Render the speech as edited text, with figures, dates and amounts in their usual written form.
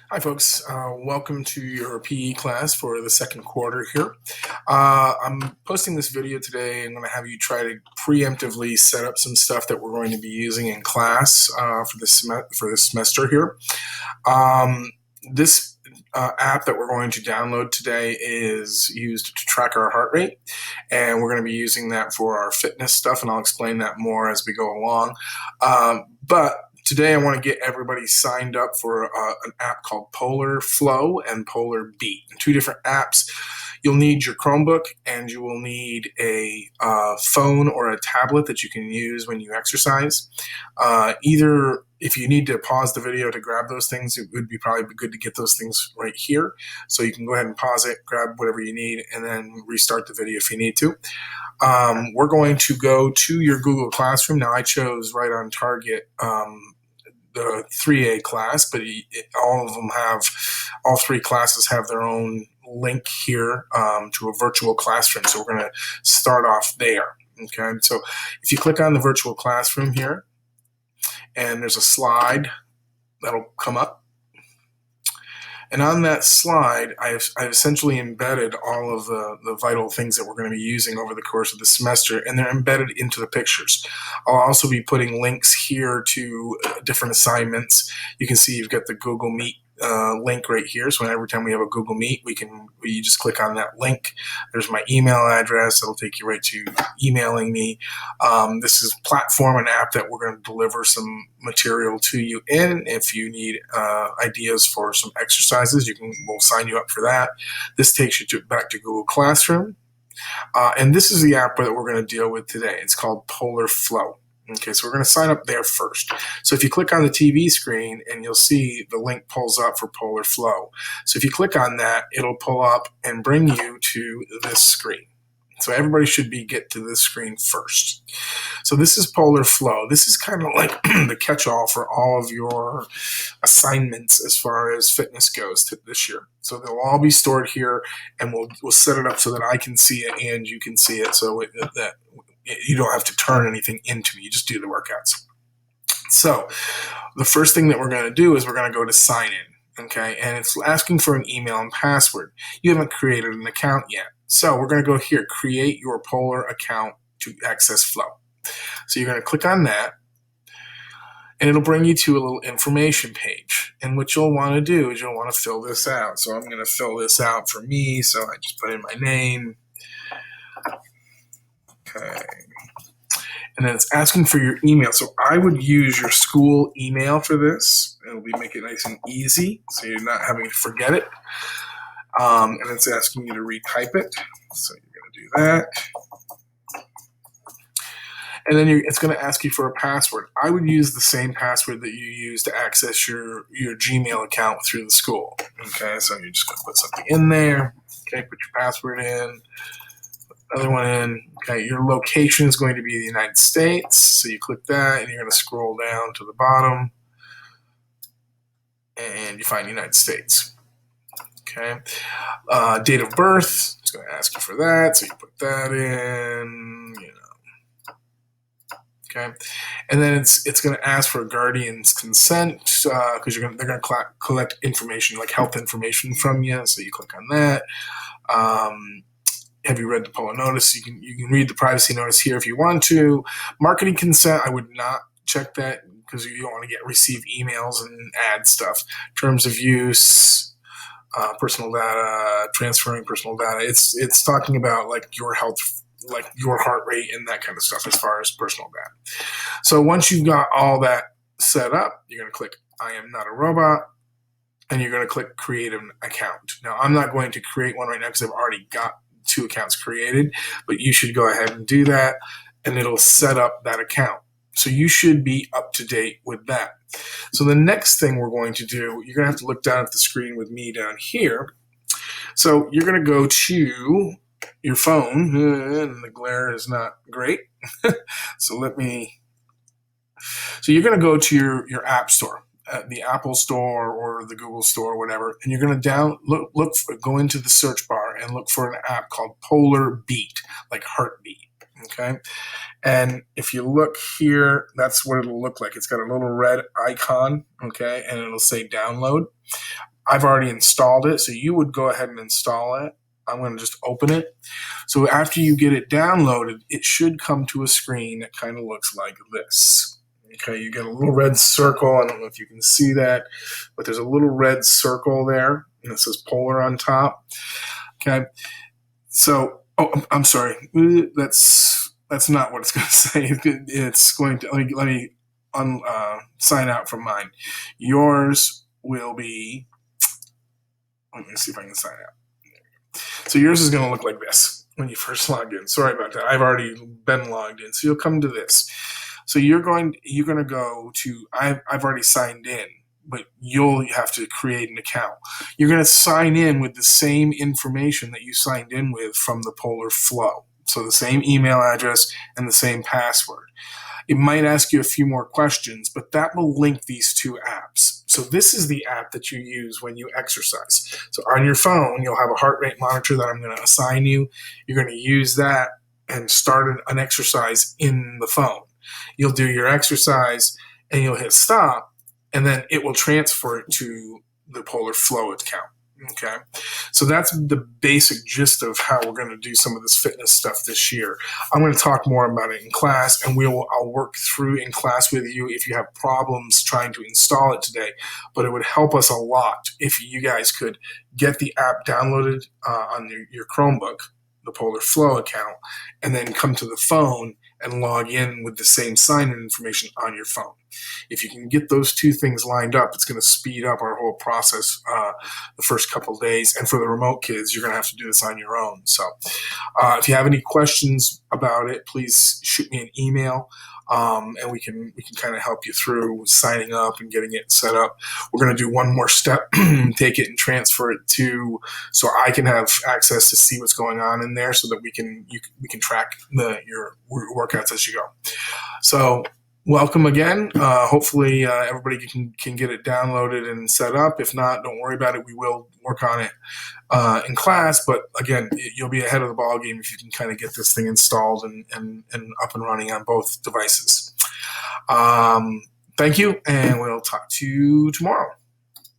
Hi, folks. Welcome to your PE class for the second quarter here. I'm posting this video today. I'm going to have you try to preemptively set up some stuff that we're going to be using in class for this semester here. This app that we're going to download today is used to track our heart rate, and we're going to be using that for our fitness stuff, and I'll explain that more as we go along. But today I want to get everybody signed up for an app called Polar Flow and Polar Beat. Two different apps. You'll need your Chromebook, and you will need a phone or a tablet that you can use when you exercise. Either if you need to pause the video to grab those things, it would be probably good to get those things right here. So you can go ahead and pause it, grab whatever you need, and then restart the video if you need to. We're going to go to your Google Classroom. Now I chose right on target the 3A class, but all three classes have their own link here to a virtual classroom. So we're going to start off there. Okay, so if you click on the virtual classroom here, and there's a slide that'll come up. And on that slide, I've essentially embedded all of the vital things that we're going to be using over the course of the semester, and they're embedded into the pictures. I'll also be putting links here to different assignments. You can see you've got the Google Meet link right here. So every time we have a Google Meet, you just click on that link. There's my email address. It'll take you right to emailing me. This is Platform, an app that we're going to deliver some material to you in. If you need ideas for some exercises, we'll sign you up for that. This takes you back to Google Classroom. And this is the app that we're going to deal with today. It's called Polar Flow. Okay, so we're going to sign up there first. So if you click on the TV screen, and you'll see the link pulls up for Polar Flow. So if you click on that, it'll pull up and bring you to this screen. So everybody should get to this screen first. So this is Polar Flow. This is kind of like the catch-all for all of your assignments as far as fitness goes this year. So they'll all be stored here, and we'll set it up so that I can see it and you can see it, so that you don't have to turn anything into it. You just do the workouts. So the first thing that we're going to do is we're going to go to sign in. Okay, and it's asking for an email and password. You haven't created an account yet. So we're going to go here, create your Polar account to access Flow. So you're going to click on that, and it'll bring you to a little information page. And what you'll want to do is you'll want to fill this out. So I'm going to fill this out for me. So I just put in my name. Okay. And then it's asking for your email. So I would use your school email for this. It'll make it nice and easy, so you're not having to forget it. And it's asking you to retype it. So you're going to do that. And then it's going to ask you for a password. I would use the same password that you use to access your Gmail account through the school. Okay, so you're just going to put something in there. Okay, put your password in. Another one in. Okay, your location is going to be the United States. So you click that, and you're going to scroll down to the bottom, and you find United States. Okay, date of birth. It's going to ask you for that, so you put that in. Okay, and then it's going to ask for a guardian's consent because they're going to collect information like health information from you. So you click on that. Have you read the Polar notice? You can read the privacy notice here if you want to. Marketing consent, I would not check that because you don't want to receive emails and ad stuff. Terms of use, personal data, transferring personal data. It's talking about like your health, like your heart rate and that kind of stuff as far as personal data. So once you've got all that set up, you're going to click I am not a robot, and you're going to click create an account. Now I'm not going to create one right now because I've already got 2 accounts created, but you should go ahead and do that, and it'll set up that account. So you should be up to date with that. So the next thing we're going to do, you're going to have to look down at the screen with me down here. So you're going to go to your phone, and the glare is not great. So you're going to go to your app store, the Apple Store or the Google Store or whatever, and you're going to go into the search bar and look for an app called Polar Beat, like heartbeat. Okay, and if you look here, that's what it'll look like. It's got a little red icon, okay, and it'll say download. I've already installed it, so you would go ahead and install it. I'm going to just open it. So after you get it downloaded, it should come to a screen that kind of looks like this. Okay, you get a little red circle. I don't know if you can see that, but there's a little red circle there, and it says Polar on top. Okay, so I'm sorry, that's not what it's going to say. It's going to let me sign out from mine. Yours will be. Let me see if I can sign out. So yours is going to look like this when you first log in. Sorry about that. I've already been logged in. So you'll come to this. So you're going to go to, I've already signed in, but you'll have to create an account. You're going to sign in with the same information that you signed in with from the Polar Flow. So the same email address and the same password. It might ask you a few more questions, but that will link these two apps. So this is the app that you use when you exercise. So on your phone, you'll have a heart rate monitor that I'm going to assign you. You're going to use that and start an exercise in the phone. You'll do your exercise and you'll hit stop, and then it will transfer it to the Polar Flow account. Okay, so that's the basic gist of how we're going to do some of this fitness stuff this year. I'm going to talk more about it in class, and I'll work through in class with you if you have problems trying to install it today. But it would help us a lot if you guys could get the app downloaded on your Chromebook, the Polar Flow account, and then come to the phone and log in with the same sign-in information on your phone. If you can get those two things lined up, it's going to speed up our whole process the first couple of days. And for the remote kids, you're going to have to do this on your own. So if you have any questions about it, please shoot me an email. And we can kind of help you through signing up and getting it set up. We're going to do one more step, take it and transfer it so I can have access to see what's going on in there, so that we can track your workouts as you go. So welcome again. Hopefully everybody can get it downloaded and set up. If not, don't worry about it. We will work on it in class. But again, you'll be ahead of the ball game if you can kind of get this thing installed and up and running on both devices. Thank you, and we'll talk to you tomorrow.